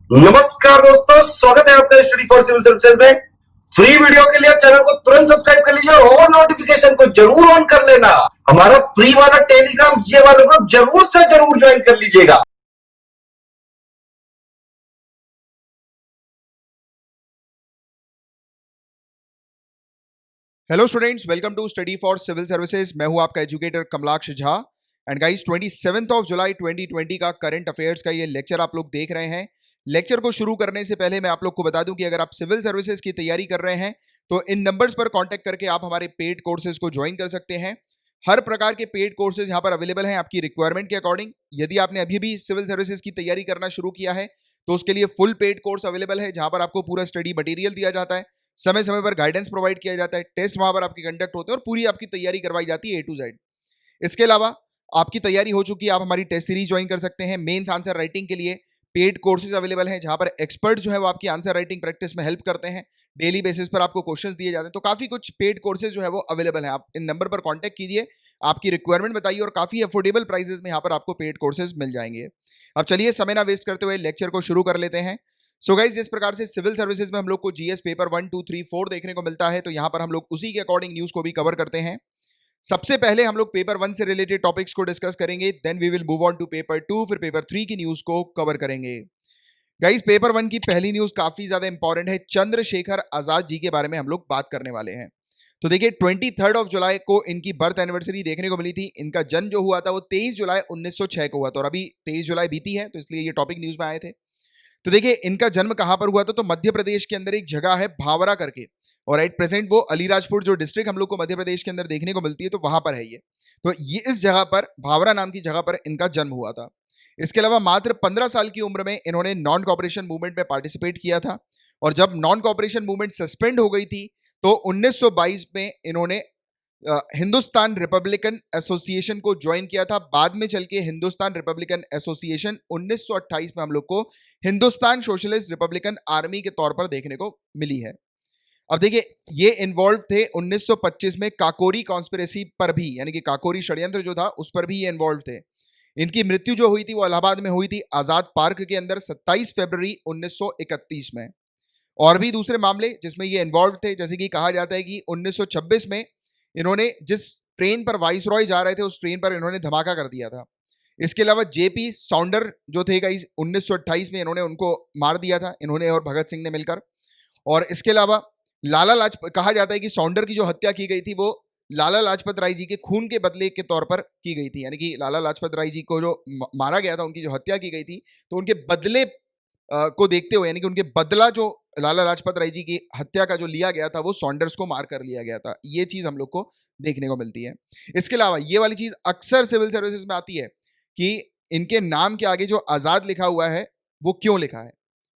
नमस्कार दोस्तों, स्वागत है आपका स्टडी फॉर सिविल सर्विसेज में। फ्री वीडियो के लिए आप चैनल को तुरंत सब्सक्राइब कर लीजिए और ऑल नोटिफिकेशन को जरूर ऑन कर लेना। हमारा फ्री वाला टेलीग्राम ये वाला ग्रुप जरूर से जरूर ज्वाइन कर लीजिएगा। Hello students, welcome to study for civil services. मैं हूं आपका educator Kamalaksh Jha. And guys 27 जुलाई 2020 का करंट अफेयर्स का ये लेक्चर आप लोग देख रहे हैं। लेक्चर को शुरू करने से पहले मैं आप लोग को बता दूं कि अगर आप सिविल सर्विसेज की तैयारी कर रहे हैं तो इन नंबर्स पर कांटेक्ट करके आप हमारे पेड कोर्सेज को ज्वाइन कर सकते हैं। हर प्रकार के पेड कोर्सेज यहाँ पर अवेलेबल हैं आपकी रिक्वायरमेंट के अकॉर्डिंग। यदि आपने अभी भी सिविल सर्विसेज की तैयारी करना शुरू किया है तो उसके लिए फुल पेड कोर्स अवेलेबल है, जहां पर आपको पूरा स्टडी मटेरियल दिया जाता है, समय समय पर गाइडेंस प्रोवाइड किया जाता है, टेस्ट वहां पर आपके कंडक्ट होते हैं और पूरी आपकी तैयारी करवाई जाती है A to Z। इसके अलावा आपकी तैयारी हो चुकी है, आप हमारी टेस्ट सीरीज ज्वाइन कर सकते हैं। मेंस आंसर राइटिंग के लिए पेड कोर्सेज अवेलेबल हैं, जहां पर एक्सपर्ट जो है वो आपकी आंसर राइटिंग प्रैक्टिस में हेल्प करते हैं। डेली बेसिस पर आपको क्वेश्चंस दिए जाते हैं। तो काफी कुछ पेड कोर्सेज जो है वो अवेलेबल हैं। आप इन नंबर पर कांटेक्ट कीजिए, आपकी रिक्वायरमेंट बताइए और काफी अफोर्डेबल प्राइसेस में यहाँ पर आपको पेड कोर्सेज मिल जाएंगे। अब चलिए समय ना वेस्ट करते हुए लेक्चर को शुरू कर लेते हैं। सो गाइस, जिस प्रकार से सिविल सर्विसेज में हम लोग को जीएस पेपर 1, 2, 3, 4 देखने को मिलता है, तो यहाँ पर हम लोग उसी के अकॉर्डिंग न्यूज को भी कवर करते हैं। सबसे पहले हम लोग पेपर 1 से रिलेटेड टॉपिक्स को डिस्कस करेंगे, then we will move on to paper 2, फिर पेपर 3 की न्यूज को कवर करेंगे। गाइस, पेपर 1 की पहली न्यूज काफी ज्यादा इंपॉर्टेंट है। चंद्रशेखर आजाद जी के बारे में हम लोग बात करने वाले हैं। तो देखिए, 23 जुलाई को इनकी बर्थ एनिवर्सरी देखने को मिली थी। इनका जन्म जो हुआ था वो 23 जुलाई 1906 को हुआ था और अभी 23 जुलाई बीती है, तो इसलिए ये टॉपिक न्यूज में आए थे। तो देखिए, इनका जन्म कहां पर हुआ था, तो मध्य प्रदेश के अंदर एक जगह है भावरा करके, और एट प्रेजेंट वो अलीराजपुर जो डिस्ट्रिक्ट हम लोग को मध्य प्रदेश के अंदर देखने को मिलती है, तो वहां पर है ये। तो ये इस जगह पर, भावरा नाम की जगह पर इनका जन्म हुआ था। इसके अलावा मात्र 15 साल की उम्र में इन्होंने नॉन कॉपरेशन मूवमेंट में पार्टिसिपेट किया था, और जब नॉन कॉपरेशन मूवमेंट सस्पेंड हो गई थी तो 1922 में इन्होंने हिंदुस्तान रिपब्लिकन एसोसिएशन को ज्वाइन किया था। बाद में चल के हिंदुस्तान रिपब्लिकन एसोसिएशन 1928 में हम लोग को हिंदुस्तान सोशलिस्ट रिपब्लिकन आर्मी के तौर पर देखने को मिली है। अब देखिए, ये इन्वॉल्व थे 1925 में काकोरी कॉन्स्पिरेसी पर भी, यानी कि काकोरी षड्यंत्र जो था उस पर भी ये इन्वॉल्व थे। इनकी मृत्यु जो हुई थी वो इलाहाबाद में हुई थी, आजाद पार्क के अंदर 27 फरवरी 1931 में। और भी दूसरे मामले जिसमें ये इन्वॉल्व थे, जैसे कि कहा जाता है कि 1926 में इन्होंने जिस ट्रेन पर वाइसरॉय जा रहे थे उस ट्रेन पर इन्होंने धमाका कर दिया था। इसके अलावा जेपी साउंडर जो थे गाइस, 1928 में इन्होंने उनको मार दिया था, इन्होंने और भगत सिंह ने मिलकर। और इसके अलावा लाला लाजपत, कहा जाता है कि साउंडर की जो हत्या की गई थी वो लाला लाजपत राय जी के खून के बदले के तौर पर की गई थी, यानी कि लाला लाजपत राय जी को जो मारा गया था, उनकी जो हत्या की गई थी, तो उनके बदले को देखते हुए, यानी कि उनके बदला जो लाला लाजपत राय जी की हत्या का जो लिया गया था वो सॉन्डर्स को मार कर लिया गया था। ये चीज हम लोग को देखने को मिलती है। इसके अलावा ये वाली चीज अक्सर सिविल सर्विसेज में आती है कि इनके नाम के आगे जो आजाद लिखा हुआ है वो क्यों लिखा है,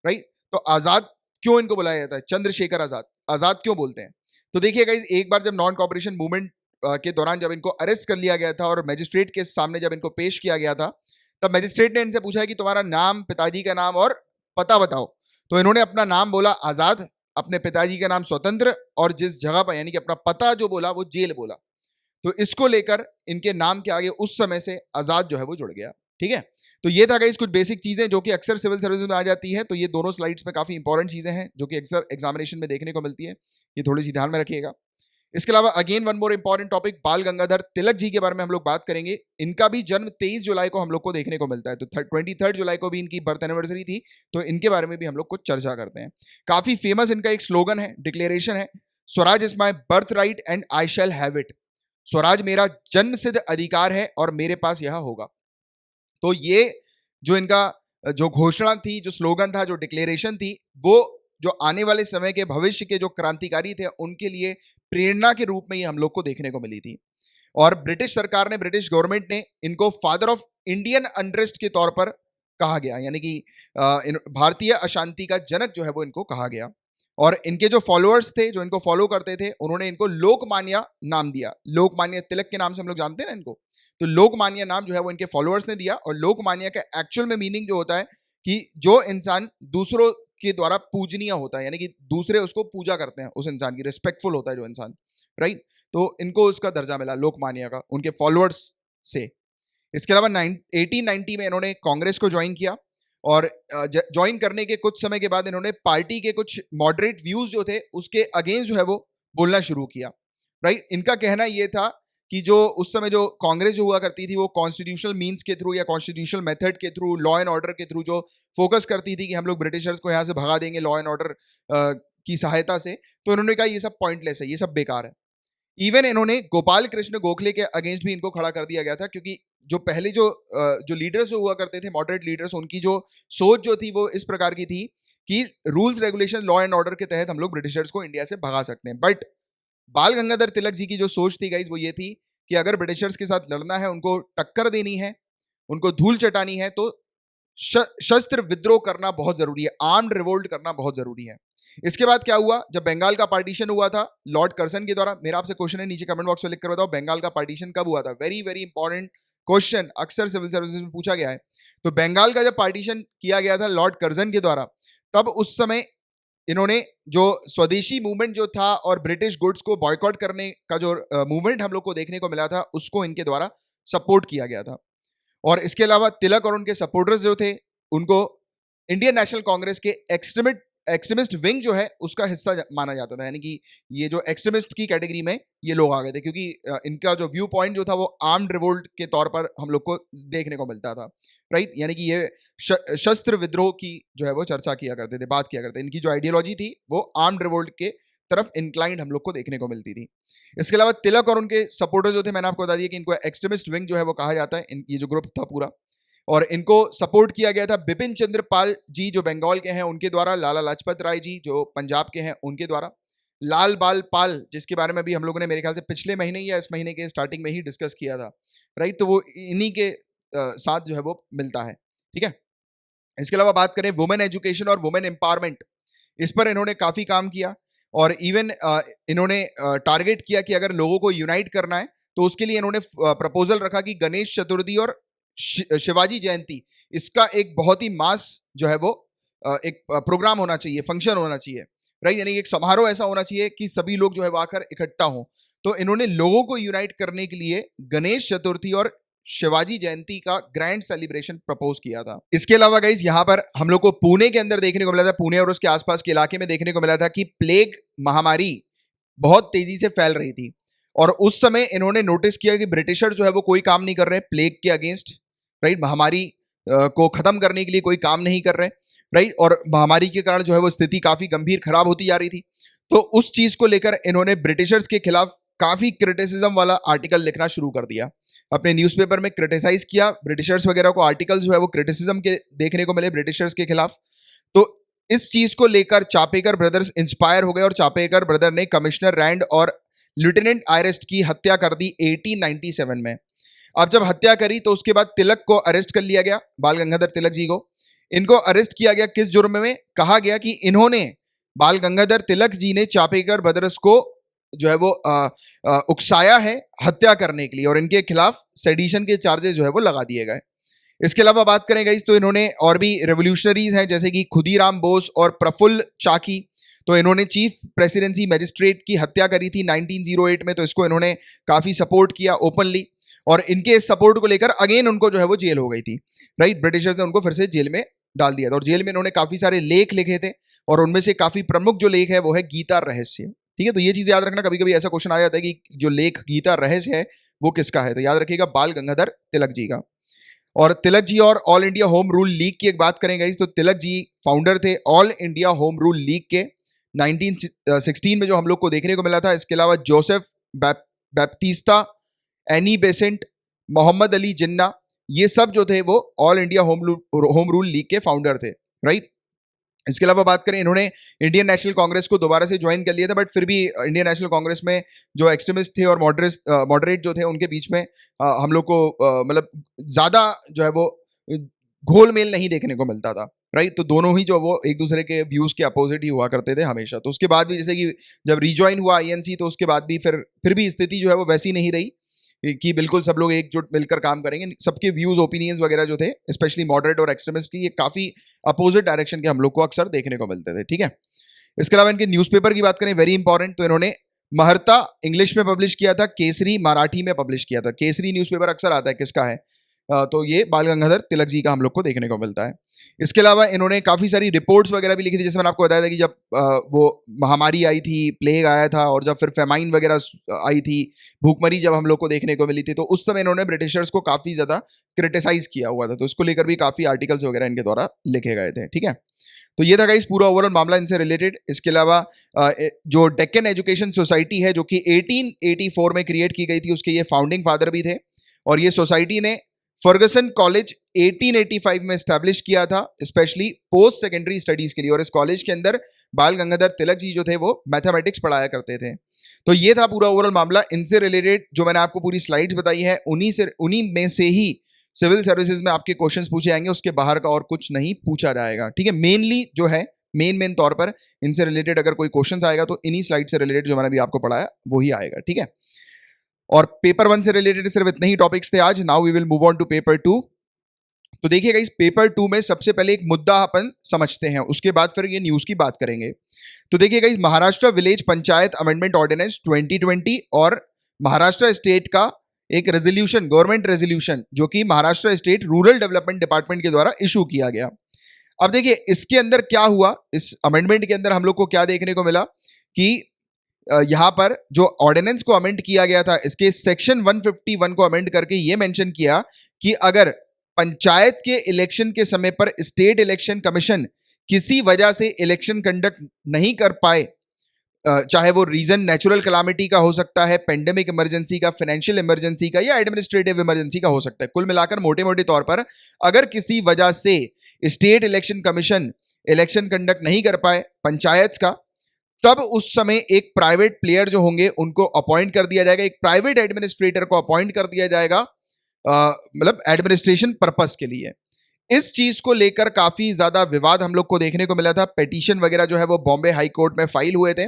राइट? तो आजाद क्यों इनको बुलाया जाता है, चंद्रशेखर आजाद, आजाद क्यों बोलते हैं? तो देखिए गाइस, एक बार जब नॉन कॉपरेशन मूवमेंट के दौरान जब इनको अरेस्ट कर लिया गया था और मजिस्ट्रेट के सामने जब इनको पेश किया गया था, तब मजिस्ट्रेट ने इनसे पूछा कि तुम्हारा नाम, पिताजी का नाम और पता बताओ। तो इन्होंने अपना नाम बोला आजाद, अपने पिताजी का नाम स्वतंत्र, और जिस जगह पर, यानी कि अपना पता जो बोला वो जेल बोला। तो इसको लेकर इनके नाम के आगे उस समय से आजाद जो है वो जुड़ गया। ठीक है, तो ये था गाइस कुछ बेसिक चीजें जो कि अक्सर सिविल सर्विस में आ जाती है। तो ये दोनों स्लाइड्स में काफी इंपॉर्टेंट चीजें हैं जो कि अक्सर एग्जामिनेशन में देखने को मिलती है, ये थोड़ी सी ध्यान में रखिएगा। इसके अलावा again one more important topic, बाल गंगाधर तिलक जी के बारे में हम लोग बात करेंगे। इनका भी जन्म 23 जुलाई को हम लोग को देखने को मिलता है, तो 23 जुलाई को भी इनकी बर्थ एनिवर्सरी थी, तो इनके बारे में भी हम लोग कुछ चर्चा करते हैं। काफी फेमस इनका एक स्लोगन है, डिक्लेरेशन है, Swaraj is my birth right and I shall have it. Swaraj मेरा जन्म सिद्ध अधिकार है और मेरे पास यह होगा। तो ये जो इनका जो घोषणा थी, जो स्लोगन था, जो डिक्लेरेशन थी, वो जो आने वाले समय के भविष्य के जो क्रांतिकारी थे उनके लिए प्रेरणा के रूप में ये हम लोग को देखने को मिली थी। और ब्रिटिश सरकार ने, ब्रिटिश गवर्नमेंट ने इनको फादर ऑफ इंडियन अनरेस्ट के तौर पर कहा गया, यानी कि भारतीय अशांति का जनक जो है वो इनको कहा गया। और इनके जो फॉलोअर्स थे, जो इनको फॉलो करते थे, उन्होंने इनको लोकमान्य नाम दिया। लोकमान्य तिलक के नाम से हम लोग जानते हैं ना इनको, तो लोकमान्य नाम जो है वो इनके फॉलोअर्स ने दिया। और लोकमान्य का एक्चुअल में मीनिंग जो होता है कि जो इंसान दूसरों के द्वारा पूजनीय होता है, यानी कि दूसरे उसको पूजा करते हैं, उस इंसान की रिस्पेक्टफुल होता है जो इंसान, राइट? तो इनको उसका दर्जा मिला लोकमान्य का उनके फॉलोअर्स से। इसके अलावा 1890 में इन्होंने कांग्रेस को ज्वाइन किया और ज्वाइन करने के कुछ समय के बाद इन्होंने पार्टी के कुछ मॉडरेट व्यूज जो थे उसके अगेंस्ट जो है वो बोलना शुरू किया, राइट। इनका कहना ये था कि जो उस समय जो कांग्रेस जो हुआ करती थी वो कॉन्स्टिट्यूशनल मीन्स के थ्रू या कॉन्स्टिट्यूशनल मेथड के थ्रू, लॉ एंड ऑर्डर के थ्रू जो फोकस करती थी कि हम लोग ब्रिटिशर्स को यहाँ से भगा देंगे लॉ एंड ऑर्डर की सहायता से, तो इन्होंने कहा ये सब पॉइंटलेस है, ये सब बेकार है। इवन इन्होंने गोपाल कृष्ण गोखले के अगेंस्ट भी इनको खड़ा कर दिया गया था, क्योंकि जो पहले जो लीडर्स जो हुआ करते थे, मॉडरेट लीडर्स, उनकी जो सोच जो थी वो इस प्रकार की थी कि rules regulation law and order के तहत हम लोग ब्रिटिशर्स को इंडिया से भगा सकते हैं। बट बाल गंगाधर तिलक जी की जो सोच थी गाइज वो ये थी कि अगर ब्रिटिशर्स के साथ लड़ना है, उनको टक्कर देनी है, उनको धूल चटानी है, तो शस्त्र विद्रोह करना बहुत जरूरी है, आर्म्ड रिवोल्ट करना बहुत जरूरी है। इसके बाद क्या हुआ, जब बंगाल का पार्टीशन हुआ था लॉर्ड कर्जन के द्वारा, मेरा आपसे क्वेश्चन है नीचे कमेंट बॉक्स में लिख कर बताओ बंगाल का पार्टीशन कब हुआ था, वेरी वेरी इंपॉर्टेंट क्वेश्चन, अक्सर सिविल सर्विसेज में पूछा गया है। तो बंगाल का जब पार्टीशन किया गया था लॉर्ड कर्जन के द्वारा, तब उस समय इन्होंने जो स्वदेशी मूवमेंट जो था और ब्रिटिश गुड्स को बॉयकॉट करने का जो मूवमेंट हम लोग को देखने को मिला था, उसको इनके द्वारा सपोर्ट किया गया था। और इसके अलावा तिलक और उनके सपोर्टर्स जो थे, उनको इंडियन नेशनल कांग्रेस के एक्सट्रीमिस्ट विंग जो है उसका हिस्सा माना जाता था, यानी कि ये जो एक्सट्रीमिस्ट की कैटेगरी में ये लोग आ गए थे, क्योंकि इनका जो व्यू पॉइंट जो था वो आर्म्ड रिवोल्ट के तौर पर हम लोग को देखने को मिलता था, राइट। यानी कि ये शस्त्र विद्रोह की जो है वो चर्चा किया करते थे, बात किया करते थे। इनकी जो आइडियोलॉजी थी वो आर्म्ड रिवोल्ट के तरफ इंक्लाइंड हम लोग को देखने को मिलती थी। इसके अलावा तिलक और उनके सपोर्टर्स जो थे, मैंने आपको बता दिया कि इनको एक्सट्रीमिस्ट विंग जो है वो कहा जाता है, ये जो ग्रुप था पूरा, और इनको सपोर्ट किया गया था बिपिन चंद्र पाल जी जो बंगाल के हैं उनके द्वारा, लाला लाजपत राय जी जो पंजाब के हैं उनके द्वारा, लाल बाल पाल जिसके बारे में भी हम लोगों ने मेरे ख्याल से पिछले महीने या इस महीने के स्टार्टिंग में ही डिस्कस किया था, राइट। तो वो इन्हीं के साथ जो है वो मिलता है, ठीक है। इसके अलावा बात करें वुमेन एजुकेशन और वुमेन एम्पावरमेंट, इस पर इन्होंने काफी काम किया, और इवन इन्होंने टारगेट किया कि अगर लोगों को यूनाइट करना है तो उसके लिए इन्होंने प्रपोजल रखा कि गणेश चतुर्थी और शिवाजी जयंती, इसका एक बहुत ही मास जो है वो एक प्रोग्राम होना चाहिए, फंक्शन होना चाहिए, राइट। यानी एक समारोह ऐसा होना चाहिए कि सभी लोग जो है वो आकर इकट्ठा हों। तो इन्होंने लोगों को यूनाइट करने के लिए गणेश चतुर्थी और शिवाजी जयंती का ग्रैंड सेलिब्रेशन प्रपोज किया था। इसके अलावा गाइस यहाँ पर हम लोग को पुणे के अंदर देखने को मिला था, पुणे और उसके आसपास के इलाके में देखने को मिला था कि प्लेग महामारी बहुत तेजी से फैल रही थी, और उस समय इन्होंने नोटिस किया कि ब्रिटिशर जो है वो कोई काम नहीं कर रहे प्लेग के अगेंस्ट, राइट। महामारी को खत्म करने के लिए कोई काम नहीं कर रहे, राइट। और महामारी के कारण जो है वो स्थिति काफी गंभीर खराब होती जा रही थी। तो उस चीज को लेकर इन्होंने ब्रिटिशर्स के खिलाफ काफी क्रिटिसिज्म वाला आर्टिकल लिखना शुरू कर दिया, अपने न्यूज़पेपर में क्रिटिसाइज किया ब्रिटिशर्स वगैरह को, आर्टिकल जो है वो क्रिटिसिज्म के देखने को मिले ब्रिटिशर्स के खिलाफ। तो इस चीज को लेकर चापेकर ब्रदर्स इंस्पायर हो गए, और चापेकर ब्रदर ने कमिश्नर रैंड और लेफ्टिनेंट आयरेस्ट की हत्या कर दी 1897 में। अब जब हत्या करी तो उसके बाद तिलक को अरेस्ट कर लिया गया, बाल गंगाधर तिलक जी को। इनको अरेस्ट किया गया किस जुर्म में, कहा गया कि इन्होंने, बाल गंगाधर तिलक जी ने चापेकर ब्रदर्स को जो है वो उकसाया है हत्या करने के लिए, और इनके खिलाफ सेडिशन के चार्जेस जो है वो लगा दिए गए। इसके अलावा बात करें गाइस तो इन्होंने और भी रेवोल्यूशनरीज हैं जैसे कि खुदीराम बोस और प्रफुल्ल चाकी, तो इन्होंने चीफ प्रेसिडेंसी मजिस्ट्रेट की हत्या करी थी 1908 में, तो इसको इन्होंने काफी सपोर्ट किया ओपनली, और इनके इस सपोर्ट को लेकर अगेन उनको जो है वो जेल हो गई थी, राइट। ब्रिटिशर्स ने उनको फिर से जेल में डाल दिया था, और जेल में इन्होंने काफी सारे लेख लिखे थे, और उनमें से काफी प्रमुख जो लेख है वो है गीता रहस्य, ठीक है। तो ये चीज याद रखना, कभी कभी ऐसा क्वेश्चन आ जाता है कि जो लेख गीता रहस्य है वो किसका है, तो याद रखिएगा बाल गंगाधर तिलक जी का। और तिलक जी और all India Home Rule league की एक बात करेंगे तो तिलक जी फाउंडर थे all India Home Rule League के 1916 में, जो हम लोग को देखने को मिला था। इसके अलावा जोसेफ बैप्टिस्टा, एनी बेसेंट, मोहम्मद अली जिन्ना, ये सब जो थे वो All India Home Rule League के फाउंडर थे, राइट। इसके अलावा बात करें, इन्होंने इंडियन नेशनल कांग्रेस को दोबारा से ज्वाइन कर लिया था, बट फिर भी इंडियन नेशनल कांग्रेस में जो एक्सट्रीमिस्ट थे और मॉडरेट जो थे उनके बीच में हम लोग को मतलब ज्यादा जो है वो घोल मेल नहीं देखने को मिलता था, राइट। तो दोनों ही जो वो एक दूसरे के व्यूज के अपोजिट ही हुआ करते थे हमेशा। तो उसके बाद भी जैसे कि जब रिज्वाइन हुआ आईएनसी, तो उसके बाद भी फिर भी स्थिति जो है वो वैसी नहीं रही कि बिल्कुल सब लोग एकजुट मिलकर काम करेंगे। सबके व्यूज ओपिनियंस वगैरह जो थे स्पेशली मॉडरेट और एक्सट्रीमिस्ट की, ये काफी अपोजिट डायरेक्शन के हम लोग को अक्सर देखने को मिलते थे, ठीक है। इसके अलावा इनके न्यूज़पेपर की बात करें, वेरी इंपॉर्टेंट, तो इन्होंने महर्ता इंग्लिश में पब्लिश किया था, केसरी मराठी में पब्लिश किया था। केसरी न्यूज़पेपर अक्सर आता है किसका है, तो ये बाल गंगाधर तिलक जी का हम लोग को देखने को मिलता है। इसके अलावा इन्होंने काफ़ी सारी रिपोर्ट्स वगैरह भी लिखी थी, जैसे मैंने आपको बताया था कि जब वो महामारी आई थी, प्लेग आया था, और जब फिर फेमाइन वगैरह आई थी, भूखमरी जब हम लोग को देखने को मिली थी, तो उस समय इन्होंने ब्रिटिशर्स को काफ़ी ज़्यादा क्रिटिसाइज किया हुआ था, तो इसको लेकर भी काफ़ी आर्टिकल्स वगैरह इनके द्वारा लिखे गए थे। ठीक है, तो ये था गाइस पूरा ओवरऑल मामला इनसे रिलेटेड। इसके अलावा जो डेक्कन एजुकेशन सोसाइटी है, जो कि 1884 में क्रिएट की गई थी, उसके ये फाउंडिंग फादर भी थे, और ये सोसाइटी ने फर्गसन कॉलेज 1885 में स्टैब्लिश किया था, स्पेशली पोस्ट सेकेंडरी स्टडीज के लिए, और इस कॉलेज के अंदर बाल गंगाधर तिलक जी जो थे वो मैथमेटिक्स पढ़ाया करते थे। तो ये था पूरा ओवरऑल मामला इनसे रिलेटेड। जो मैंने आपको पूरी स्लाइड्स बताई है, उन्हीं में से ही सिविल सर्विसेज में आपके क्वेश्चंस पूछे जाएंगे, उसके बाहर का और कुछ नहीं पूछा जाएगा। ठीक है, मेनली जो है मेन तौर पर इनसे रिलेटेड अगर कोई क्वेश्चंस आएगा तो इन्हीं स्लाइड से रिलेटेड जो मैंने अभी आपको पढ़ाया वही आएगा। ठीक है, और पेपर 1 से रिलेटेड सिर्फ इतने ही टॉपिक्स थे आज। Now we will move on to paper 2। तो देखिएगा इस पेपर 2 में सबसे पहले एक मुद्दा अपन समझते हैं, उसके बाद फिर ये न्यूज की बात करेंगे। तो देखिएगा इस Maharashtra village panchayat amendment ordinance 2020 और महाराष्ट्र स्टेट का एक रेजोल्यूशन, गवर्नमेंट रेजोल्यूशन, जो कि Maharashtra state rural development department के द्वारा इशू किया गया। अब देखिए इसके अंदर क्या हुआ, इस अमेंडमेंट के अंदर हम लोग को क्या देखने को मिला कि यहां पर जो ऑर्डिनेंस को अमेंड किया गया था, इसके सेक्शन 151 को अमेंड करके ये मेंशन किया कि अगर पंचायत के इलेक्शन के समय पर स्टेट इलेक्शन कमीशन किसी वजह से इलेक्शन कंडक्ट नहीं कर पाए, चाहे वो रीजन नेचुरल कैलामिटी का हो सकता है, पेंडेमिक इमरजेंसी का, फाइनेंशियल इमरजेंसी का, या एडमिनिस्ट्रेटिव इमरजेंसी का हो सकता है, कुल मिलाकर मोटे मोटे तौर पर अगर किसी वजह से state election commission election conduct नहीं कर पाए पंचायत का, तब उस समय एक प्राइवेट प्लेयर जो होंगे उनको अपॉइंट कर दिया जाएगा, एक प्राइवेट एडमिनिस्ट्रेटर को अपॉइंट कर दिया जाएगा, मतलब एडमिनिस्ट्रेशन पर्पस के लिए। इस चीज को लेकर काफी ज्यादा विवाद हम लोग को देखने को मिला था, पेटिशन वगैरह जो है वो बॉम्बे हाई कोर्ट में फाइल हुए थे,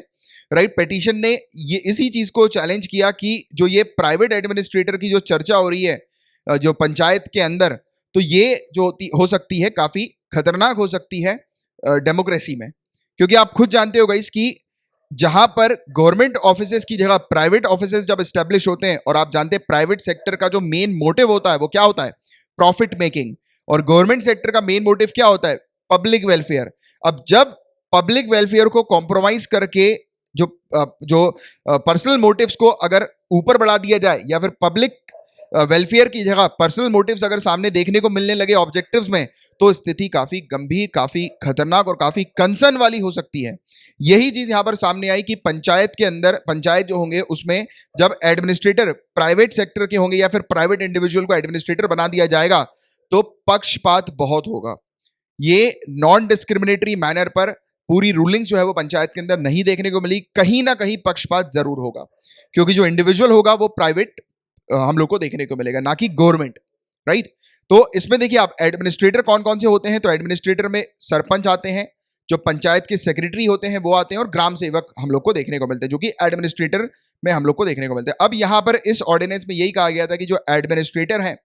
राइट। पेटिशन ने ये इसी चीज को चैलेंज किया कि जो ये प्राइवेट एडमिनिस्ट्रेटर की जो चर्चा हो रही है जो पंचायत के अंदर, तो ये जो हो सकती है काफी खतरनाक हो सकती है डेमोक्रेसी में, क्योंकि आप खुद जानते हो गाइस कि जहां पर गवर्नमेंट ऑफिसेज की जगह प्राइवेट ऑफिसेज जब एस्टेब्लिश होते हैं, और आप जानते हैं प्राइवेट सेक्टर का जो मेन मोटिव होता है वो क्या होता है, प्रॉफिट मेकिंग, और गवर्नमेंट सेक्टर का मेन मोटिव क्या होता है, पब्लिक वेलफेयर। अब जब पब्लिक वेलफेयर को कॉम्प्रोमाइज करके जो पर्सनल मोटिव्स को अगर ऊपर बढ़ा दिया जाए, या फिर पब्लिक वेलफेयर की जगह पर्सनल मोटिव्स अगर सामने देखने को मिलने लगे ऑब्जेक्टिव्स में, तो स्थिति काफी गंभीर, काफी खतरनाक और काफी कंसर्न वाली हो सकती है। यही चीज यहां पर सामने आई कि पंचायत के अंदर, पंचायत जो होंगे उसमें जब एडमिनिस्ट्रेटर प्राइवेट सेक्टर के होंगे या फिर प्राइवेट इंडिविजुअल को एडमिनिस्ट्रेटर बना दिया जाएगा, तो पक्षपात बहुत होगा। ये नॉन डिस्क्रिमिनेटरी मैनर पर पूरी रूलिंग्स जो है वो पंचायत के अंदर नहीं देखने को मिली, कहीं ना कहीं पक्षपात जरूर होगा, क्योंकि जो इंडिविजुअल होगा वो प्राइवेट हम लोग को देखने को मिलेगा, ना कि गवर्नमेंट, राइट। तो इसमें देखिए आप एडमिनिस्ट्रेटर कौन कौन से होते हैं, तो एडमिनिस्ट्रेटर में सरपंच आते हैं, जो पंचायत के सेक्रेटरी होते हैं वो आते हैं, और ग्राम सेवक हम लोग को देखने को मिलते हैं, जो कि एडमिनिस्ट्रेटर में हम लोग को देखने को मिलते हैं। अब यहां पर इस ऑर्डिनेंस में यही कहा गया था कि जो एडमिनिस्ट्रेटर हैं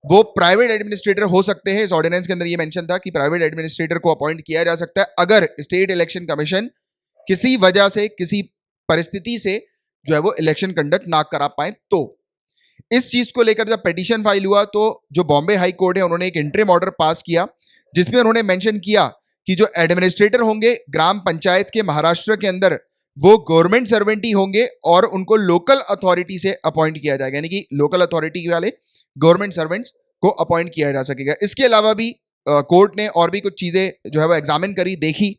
वो प्राइवेट एडमिनिस्ट्रेटर हो सकते हैं। इस ऑर्डिनेंस के अंदर ये मेंशन था कि प्राइवेट एडमिनिस्ट्रेटर को अपॉइंट किया जा सकता है अगर स्टेट इलेक्शन कमीशन किसी वजह से, किसी परिस्थिति से जो है वो इलेक्शन कंडक्ट ना करा पाए। तो इस चीज को लेकर जब पिटीशन फाइल हुआ, तो जो बॉम्बे हाई कोर्ट है उन्होंने एक इंटरिम ऑर्डर पास किया, जिसमें उन्होंने मेंशन किया कि जो एडमिनिस्ट्रेटर होंगे ग्राम पंचायत के महाराष्ट्र के अंदर, वो गवर्नमेंट सर्वेंट ही होंगे और उनको लोकल अथॉरिटी से अपॉइंट किया जाएगा, यानी कि लोकल अथॉरिटी वाले गवर्नमेंट सर्वेंट्स को अपॉइंट किया जा सकेगा। इसके अलावा भी कोर्ट ने और भी कुछ चीजें जो है वो एग्जामिन करी, देखी,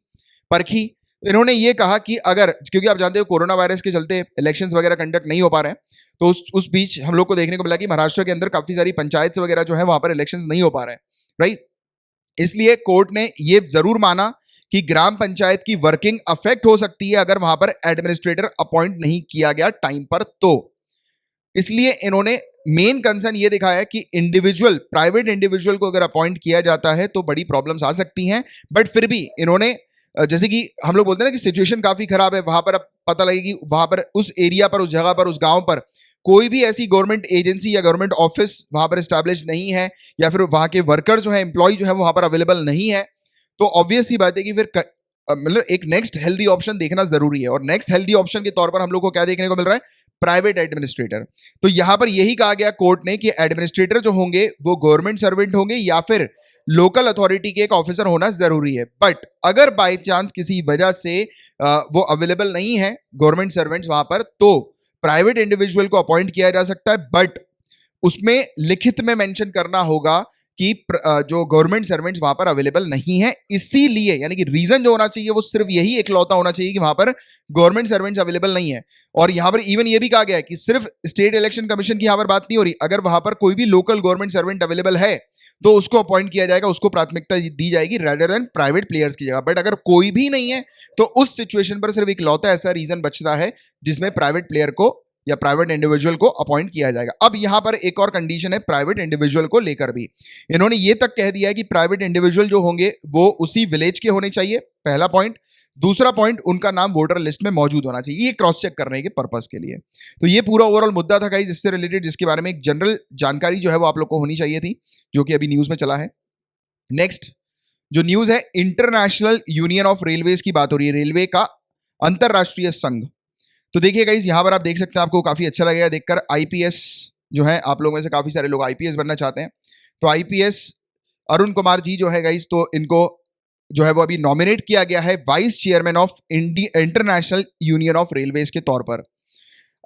परखी। इन्होंने ये कहा कि अगर, क्योंकि आप जानते हो कोरोना वायरस के चलते इलेक्शंस वगैरह कंडक्ट नहीं हो पा रहे हैं, तो उस बीच हम लोग को देखने को मिला कि महाराष्ट्र के अंदर काफी सारी पंचायत वगैरह जो है वहां पर इलेक्शंस नहीं हो पा रहे हैं, राइट। इसलिए कोर्ट ने ये जरूर माना कि ग्राम पंचायत की वर्किंग अफेक्ट हो सकती है अगर वहां पर एडमिनिस्ट्रेटर अपॉइंट नहीं किया गया टाइम पर। तो इसलिए इन्होंने मेन कंसर्न ये दिखाया कि इंडिविजुअल, प्राइवेट इंडिविजुअल को अगर अपॉइंट किया जाता है तो बड़ी प्रॉब्लम्स आ सकती हैं, बट फिर भी इन्होंने, जैसे कि हम लोग बोलते हैं ना कि सिचुएशन काफी खराब है, वहां पर अब पता लगेगी वहां पर उस एरिया पर, उस जगह पर, उस गांव पर कोई भी ऐसी गवर्नमेंट एजेंसी या गवर्नमेंट ऑफिस वहां पर एस्टैब्लिश नहीं है, या फिर वहां के वर्कर जो है, एम्प्लॉय जो है वहां पर अवेलेबल नहीं है, तो ऑब्वियस ही बात है कि फिर मतलब एक नेक्स्ट हेल्दी ऑप्शन देखना जरूरी है, और नेक्स्ट हेल्दी ऑप्शन के तौर पर हम लोग को क्या देखने को मिल रहा है, प्राइवेट एडमिनिस्ट्रेटर। तो यहां पर यही कहा गया कोर्ट ने कि एडमिनिस्ट्रेटर जो होंगे वो गवर्नमेंट सर्वेंट होंगे या फिर लोकल अथॉरिटी के एक ऑफिसर होना जरूरी है। बट अगर बाय चांस किसी वजह से वो अवेलेबल नहीं है गवर्नमेंट सर्वेंट्स वहां पर, तो प्राइवेट इंडिविजुअल को अपॉइंट किया जा सकता है, बट उसमें लिखित में मेंशन करना होगा कि जो गवर्नमेंट सर्वेंट्स वहां पर अवेलेबल नहीं है। इसीलिए यानी कि रीजन जो होना चाहिए वो सिर्फ यही इकलौता होना चाहिए कि वहां पर गवर्नमेंट सर्वेंट्स अवेलेबल नहीं है। और यहां पर इवन ये भी कहा गया है कि सिर्फ स्टेट इलेक्शन कमीशन की यहां पर बात नहीं हो रही, अगर वहां पर कोई भी लोकल गवर्नमेंट सर्वेंट अवेलेबल है तो उसको अपॉइंट किया जाएगा, उसको प्राथमिकता दी जाएगी रेदर देन प्राइवेट प्लेयर्स की जगह। बट अगर कोई भी नहीं है तो उस सिचुएशन पर सिर्फ इकलौता ऐसा रीजन बचता है जिसमें प्राइवेट प्लेयर को या प्राइवेट इंडिविजुअल को अपॉइंट किया जाएगा। अब यहां पर एक और कंडीशन है प्राइवेट इंडिविजुअल को लेकर भी, इन्होंने ये तक कह दिया है कि प्राइवेट इंडिविजुअल जो होंगे वो उसी विलेज के होने चाहिए, पहला पॉइंट। दूसरा पॉइंट, उनका नाम वोटर लिस्ट में मौजूद होना चाहिए, ये क्रॉस चेक करने के पर्पस के लिए। तो ये पूरा ओवरऑल मुद्दा था गाइस इससे रिलेटेड, जिसके बारे में एक जनरल जानकारी जो है वो आप लोग को होनी चाहिए थी, जो कि अभी न्यूज में चला है। नेक्स्ट जो न्यूज है, इंटरनेशनल यूनियन ऑफ रेलवेज की बात हो रही है, रेलवे का अंतरराष्ट्रीय संघ। तो देखिए गाइस यहां पर आप देख सकते हैं, आपको काफी अच्छा लगेगा देखकर। आईपीएस जो है, आप लोगों में से काफी सारे लोग आईपीएस बनना चाहते हैं, तो आईपीएस अरुण कुमार जी जो है गाइस, तो इनको जो है वो अभी नॉमिनेट किया गया है vice chairman of international union of railways के तौर पर।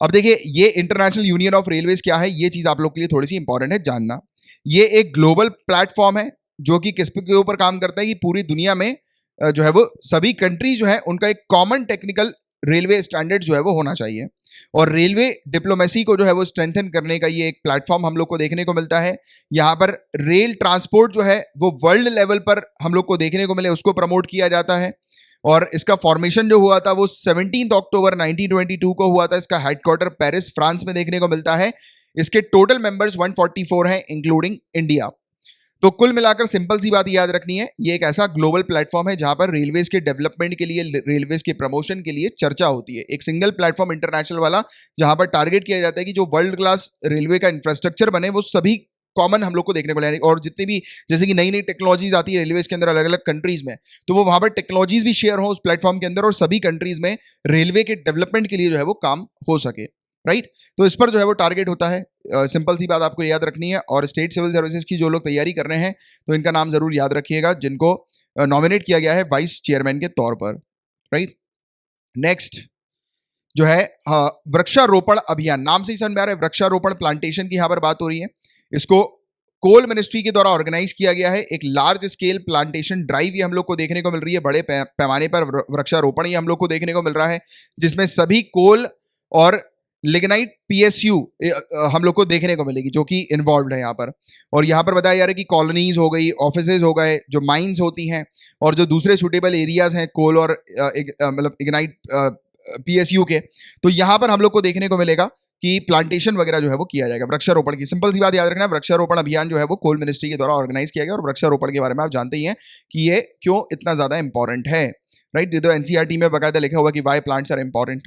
अब देखिए ये इंटरनेशनल यूनियन ऑफ रेलवेज क्या है, ये चीज आप लोग के लिए थोड़ी सी इंपॉर्टेंट है जानना। ये एक ग्लोबल प्लेटफॉर्म है जो कि किस के ऊपर काम करता है कि पूरी दुनिया में जो है वो सभी कंट्रीज जो है उनका एक कॉमन टेक्निकल रेलवे स्टैंडर्ड जो है वो होना चाहिए, और रेलवे डिप्लोमेसी को जो है वो स्ट्रेंथन करने का ये एक प्लेटफॉर्म हम लोग को देखने को मिलता है। यहाँ पर रेल ट्रांसपोर्ट जो है वो वर्ल्ड लेवल पर हम लोग को देखने को मिले, उसको प्रमोट किया जाता है। और इसका फॉर्मेशन जो हुआ था वो 17 अक्टूबर 1922 को हुआ था। इसका हेडक्वार्टर पेरिस फ्रांस में देखने को मिलता है। इसके टोटल मेंबर्स 144 हैं इंक्लूडिंग इंडिया। तो कुल मिलाकर सिंपल सी बात याद रखनी है, ये एक ऐसा ग्लोबल प्लेटफॉर्म है जहां पर रेलवेज के डेवलपमेंट के लिए, रेलवेज के प्रमोशन के लिए चर्चा होती है। एक सिंगल प्लेटफॉर्म इंटरनेशनल वाला जहां पर टारगेट किया जाता है कि जो वर्ल्ड क्लास रेलवे का इंफ्रास्ट्रक्चर बने वो सभी कॉमन हम लोग को देखने को मिलेगा। और जितनी भी जैसे कि नई नई टेक्नोलॉजीज आती है रेलवेज के अंदर अलग अलग कंट्रीज में, तो वो वहां पर टेक्नोलॉजीज भी शेयर हो उस प्लेटफॉर्म के अंदर, और सभी कंट्रीज में रेलवे के डेवलपमेंट के लिए जो है वो काम हो सके, राइट। तो इस पर जो है वो टारगेट होता है। सिंपल सी बात आपको याद रखनी है। और स्टेट सिविल सर्विसेज की जो लोग तैयारी कर रहे हैं तो इनका नाम जरूर याद रखिएगा, जिनको नॉमिनेट किया गया है वाइस चेयरमैन के तौर पर, राइट। नेक्स्ट जो है वृक्षारोपण अभियान, नाम से ही समझ में आ रहा है वृक्षारोपण प्लांटेशन की यहाँ पर बात हो रही है। इसको कोल मिनिस्ट्री के द्वारा ऑर्गेनाइज किया गया है। एक लार्ज स्केल प्लांटेशन ड्राइव ये हम लोग को देखने को मिल रही है, बड़े पैमाने पर वृक्षारोपण ये हम लोग को देखने को मिल रहा है, जिसमें सभी कोल और लिग्नाइट पीएसयू हम लोग को देखने को मिलेगी जो कि इन्वॉल्व है यहाँ पर। और यहाँ पर बताया जा रहा है कि कॉलोनीज हो गई, ऑफिसेज हो गए, जो माइंस होती हैं और जो दूसरे सुटेबल एरियाज हैं कोल और मतलब इग्नाइट पीएसयू के, तो यहाँ पर हम लोग को देखने को मिलेगा कि प्लांटेशन वगैरह जो है वो किया जाएगा वृक्षारोपण की। सिंपल सी बात याद रखना, वृक्षारोपण अभियान जो है वो कोल मिनिस्ट्री के द्वारा ऑर्गेनाइज किया गया। और वृक्षारोपण के बारे में आप जानते ही हैं कि ये क्यों इतना ज्यादा इंपॉर्टेंट है, राइट। ये तो एनसीईआरटी में बाकायदा लिखा हुआ कि why plants are important,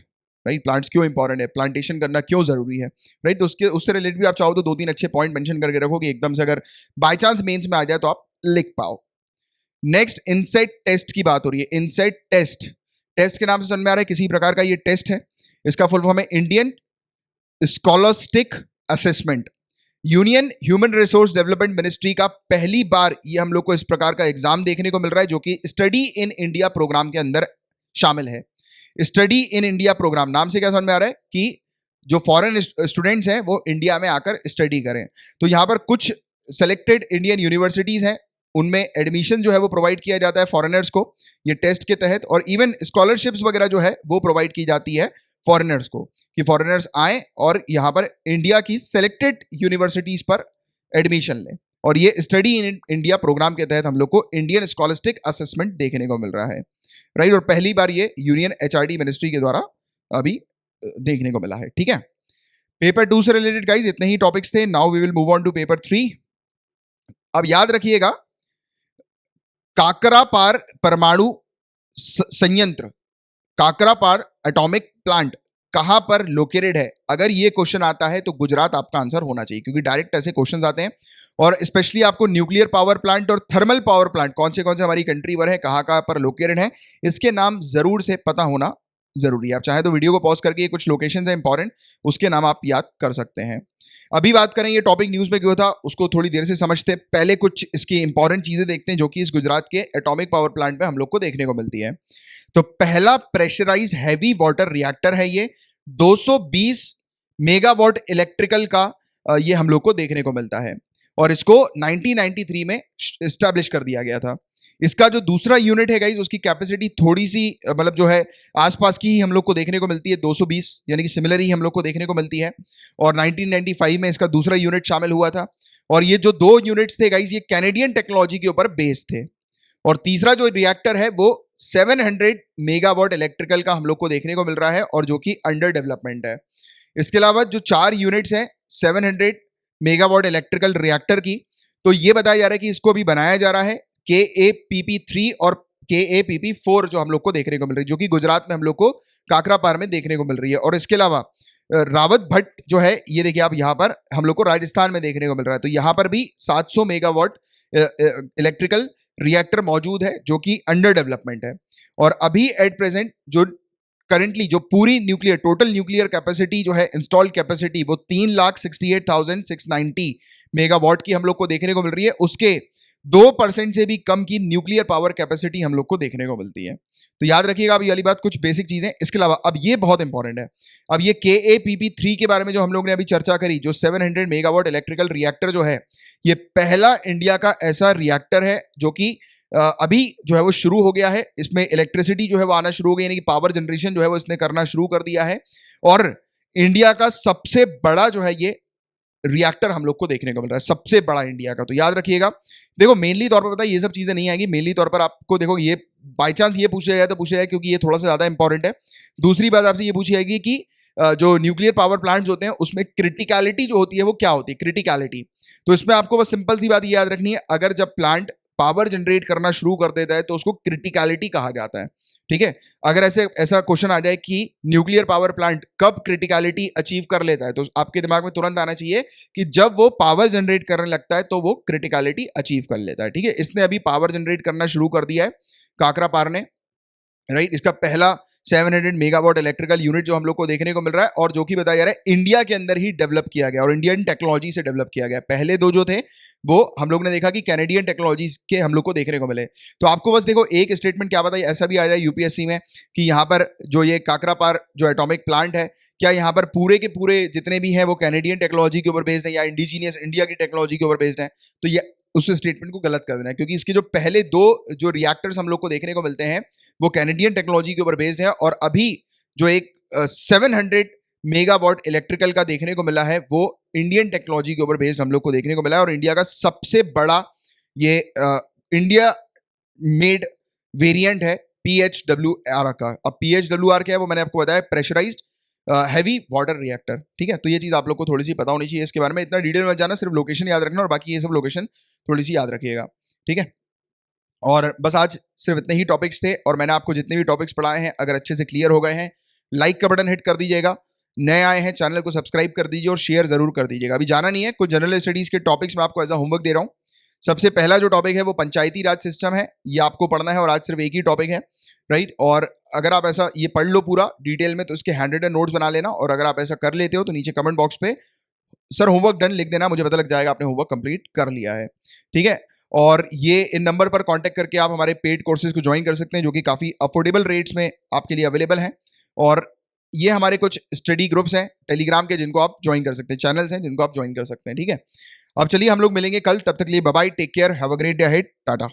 right. Plants क्यों इंपॉर्टेंट है, प्लांटेशन करना क्यों जरूरी है, राइट। तो उससे रिलेटेड भी आप चाहो तो 2-3 अच्छे पॉइंट मेंशन करके रखो कि एकदम से अगर बाय चांस मेंस में आ जाए तो आप लिख पाओ। नेक्स्ट इनसेट टेस्ट की बात हो रही है। इनसेट टेस्ट, टेस्ट के नाम से समझ में आ रहा है किसी प्रकार का ये टेस्ट है। इसका फुल फॉर्म है Indian scholastic assessment. Union human resource development ministry का पहली बार ये हम लोग को इस प्रकार का एग्जाम देखने को मिल रहा है, जो कि स्टडी इन इंडिया प्रोग्राम के अंदर शामिल है। स्टडी इन इंडिया प्रोग्राम नाम से क्या समझ में आ रहा है कि जो फॉरेन स्टूडेंट्स हैं वो इंडिया में आकर स्टडी करें। तो यहाँ पर कुछ सेलेक्टेड इंडियन यूनिवर्सिटीज हैं, उनमें एडमिशन जो है वो प्रोवाइड किया जाता है फॉरेनर्स को ये टेस्ट के तहत। और इवन स्कॉलरशिप्स वगैरह जो है वो प्रोवाइड की जाती है फॉरेनर्स को, कि फॉरेनर्स आए और यहाँ पर इंडिया की सेलेक्टेड यूनिवर्सिटीज पर एडमिशन लें। और ये स्टडी इन इंडिया प्रोग्राम के तहत हम लोग को इंडियन स्कॉलस्टिक असेसमेंट देखने को मिल रहा है, राइट। और पहली बार ये यूनियन एचआरडी मिनिस्ट्री के द्वारा अभी देखने को मिला है, ठीक है। पेपर 2 से रिलेटेड गाइस इतने ही टॉपिक्स थे। Now we will move on to paper 3। अब याद रखिएगा, काकरापार परमाणु संयंत्र, काकरापार एटॉमिक प्लांट कहां पर लोकेटेड है, अगर ये क्वेश्चन आता है तो गुजरात आपका आंसर होना चाहिए, क्योंकि डायरेक्ट ऐसे क्वेश्चन आते हैं। और स्पेशली आपको न्यूक्लियर पावर प्लांट और थर्मल पावर प्लांट कौन से हमारी कंट्री पर है, कहाँ पर लोकेटेड है, इसके नाम जरूर से पता होना जरूरी है। आप चाहे तो वीडियो को पॉज करके कुछ लोकेशन है इंपॉर्टेंट, उसके नाम आप याद कर सकते हैं। अभी बात करें ये टॉपिक न्यूज में क्यों था, उसको थोड़ी देर से समझते हैं। पहले कुछ इसकी इंपॉर्टेंट चीजें देखते हैं जो कि इस गुजरात के एटॉमिक पावर प्लांट में हम लोग को देखने को मिलती है। तो पहला प्रेशराइज हैवी वाटर रिएक्टर है ये, 220 मेगावाट इलेक्ट्रिकल का ये हम लोग को देखने को मिलता है, और इसको 1993 में एस्टैब्लिश कर दिया गया था। इसका जो दूसरा यूनिट है गाइस, उसकी कैपेसिटी थोड़ी सी मतलब जो है आसपास की ही हम लोग को देखने को मिलती है, 220, यानी कि सिमिलर ही हम लोग को देखने को मिलती है। और 1995 में इसका दूसरा यूनिट शामिल हुआ था। और ये जो 2 यूनिट्स थे गाइस, ये कैनेडियन टेक्नोलॉजी के ऊपर बेस्ड थे। और तीसरा जो रिएक्टर है वो 700 मेगावाट इलेक्ट्रिकल का हम लोग को देखने को मिल रहा है, और जो कि अंडर डेवलपमेंट है। इसके अलावा जो 4 यूनिट्स हैं 700 मेगावाट इलेक्ट्रिकल रिएक्टर की, तो ये बताया जा रहा है कि इसको अभी बनाया जा रहा है KAPP3 और KAPP4 जो हम लोग को देखने को मिल रही है, जो कि गुजरात में हम लोग को काकरापार में देखने को मिल रही है। और इसके अलावा रावत भट्ट जो है, ये देखिए आप, यहाँ पर हम लोग को राजस्थान में देखने को मिल रहा है। तो यहाँ पर भी 700 मेगावाट इलेक्ट्रिकल रिएक्टर मौजूद है, जो कि अंडर डेवलपमेंट है। और अभी एट प्रेजेंट जो करंटली जो पूरी न्यूक्लियर टोटल न्यूक्लियर कैपेसिटी जो है, इंस्टॉल्ड कैपेसिटी, वो 3,68,690 मेगावाट की हम लोग को देखने को मिल रही है। उसके 2% से भी कम की न्यूक्लियर पावर कैपेसिटी हम लोग को देखने को मिलती है। तो याद रखिएगा अब ये वाली बात, कुछ बेसिक चीजें। इसके अलावा अब ये बहुत इंपॉर्टेंट है, अब ये KAPP3 के बारे में जो हम लोग ने अभी चर्चा करी, जो 700 मेगावाट इलेक्ट्रिकल रिएक्टर जो है, ये पहला इंडिया का ऐसा रिएक्टर है जो कि अभी जो है वो शुरू हो गया है। इसमें इलेक्ट्रिसिटी जो है वो आना शुरू हो गई, यानी कि पावर जनरेशन जो है वो इसने करना शुरू कर दिया है। और इंडिया का सबसे बड़ा जो है ये रिएक्टर हम लोग को देखने को मिल रहा है, सबसे बड़ा इंडिया का। तो याद रखिएगा, देखो मेनली तौर पर पता है ये सब चीजें नहीं आएगी। मेनली तौर पर आपको देखो, ये बाई चांस ये पूछा जाए तो पूछा जाए, क्योंकि ये थोड़ा सा ज्यादा इंपॉर्टेंट है। दूसरी बात आपसे ये पूछी जाएगी कि जो न्यूक्लियर पावर प्लांट्स होते हैं उसमें क्रिटिकलिटी जो होती है वो क्या होती है, क्रिटिकलिटी। तो इसमें आपको बस सिंपल सी बात ये याद रखनी है, अगर जब प्लांट पावर जनरेट करना शुरू कर देता है तो उसको क्रिटिकलिटी कहा जाता है, ठीक है। अगर ऐसा क्वेश्चन आ जाए कि न्यूक्लियर पावर प्लांट कब क्रिटिकलिटी अचीव कर लेता है, तो आपके दिमाग में तुरंत आना चाहिए कि जब वो पावर जनरेट करने लगता है तो वो क्रिटिकलिटी अचीव कर लेता है, ठीक है। इसने अभी पावर जनरेट करना शुरू कर दिया है काकरापार ने, राइट। इसका पहला 700 मेगावाट इलेक्ट्रिकल यूनिट जो हम लोग को देखने को मिल रहा है, और जो कि बताया जा रहा है इंडिया के अंदर ही डेवलप किया गया और इंडियन टेक्नोलॉजी से डेवलप किया गया। पहले 2 जो थे वो हम लोग ने देखा कि कैनेडियन टेक्नोलॉजीज के हम लोग को देखने को मिले। तो आपको बस देखो एक स्टेटमेंट क्या बताइए, ऐसा भी आ जाए यूपीएससी में कि यहाँ पर जो ये काकरापार जो एटॉमिक प्लांट है, क्या यहाँ पर पूरे के पूरे जितने भी हैं वो कैनेडियन टेक्नोलॉजी के ऊपर बेस्ड है या इंडिजीनियस इंडिया की टेक्नोलॉजी के ऊपर बेस्ड है। तो ये उस स्टेटमेंट को गलत कर देना है, क्योंकि इसके जो पहले 2 जो रिएक्टर्स हम लोग को देखने को मिलते हैं वो कैनेडियन टेक्नोलॉजी के ऊपर बेस्ड है, और अभी जो एक 700 मेगावाट इलेक्ट्रिकल का देखने को मिला है वो इंडियन टेक्नोलॉजी के ऊपर बेस्ड हम लोग को देखने को मिला है। और इंडिया का सबसे बड़ा ये इंडिया मेड वेरिएंट है PHWR का। अब PHWR क्या है वो मैंने आपको बताया, प्रेशराइज्ड हैवी वाटर रिएक्टर, ठीक है। तो ये चीज आप लोग को थोड़ी सी पता होनी चाहिए इसके बारे में, इतना डिटेल में जाना, सिर्फ लोकेशन याद रखना और बाकी ये सब लोकेशन थोड़ी सी याद रखिएगा, ठीक है। और बस आज सिर्फ इतने ही टॉपिक्स थे, और मैंने आपको जितने भी टॉपिक्स पढ़ाए हैं अगर अच्छे से क्लियर हो गए हैं, लाइक का बटन हिट कर दीजिएगा। नए आए हैं चैनल को सब्सक्राइब कर दीजिए और शेयर जरूर कर दीजिएगा। अभी जाना नहीं है, कुछ जनरल स्टडीज के टॉपिक्स में आपको एज अ होमवर्क दे रहा हूँ। सबसे पहला जो टॉपिक है वो पंचायती राज सिस्टम है, ये आपको पढ़ना है, और आज सिर्फ एक ही टॉपिक है, राइट। और अगर आप ऐसा ये पढ़ लो पूरा डिटेल में तो इसके हैंड रिटन नोट्स बना लेना, और अगर आप ऐसा कर लेते हो तो नीचे कमेंट बॉक्स पे सर होमवर्क डन लिख देना, मुझे पता लग जाएगा आपने होमवर्क कंप्लीट कर लिया है, ठीक है। और ये इन नंबर पर कांटेक्ट करके आप हमारे पेड कोर्सेज को ज्वाइन कर सकते हैं, जो कि काफ़ी अफोर्डेबल रेट्स में आपके लिए अवेलेबल हैं। और ये हमारे कुछ स्टडी ग्रुप्स हैं टेलीग्राम के, जिनको आप ज्वाइन कर सकते हैं, चैनल्स हैं जिनको आप ज्वाइन कर सकते हैं, ठीक है। अब चलिए हम लोग मिलेंगे कल, तब तक लिए bye bye, take care, have a great day ahead, Tata.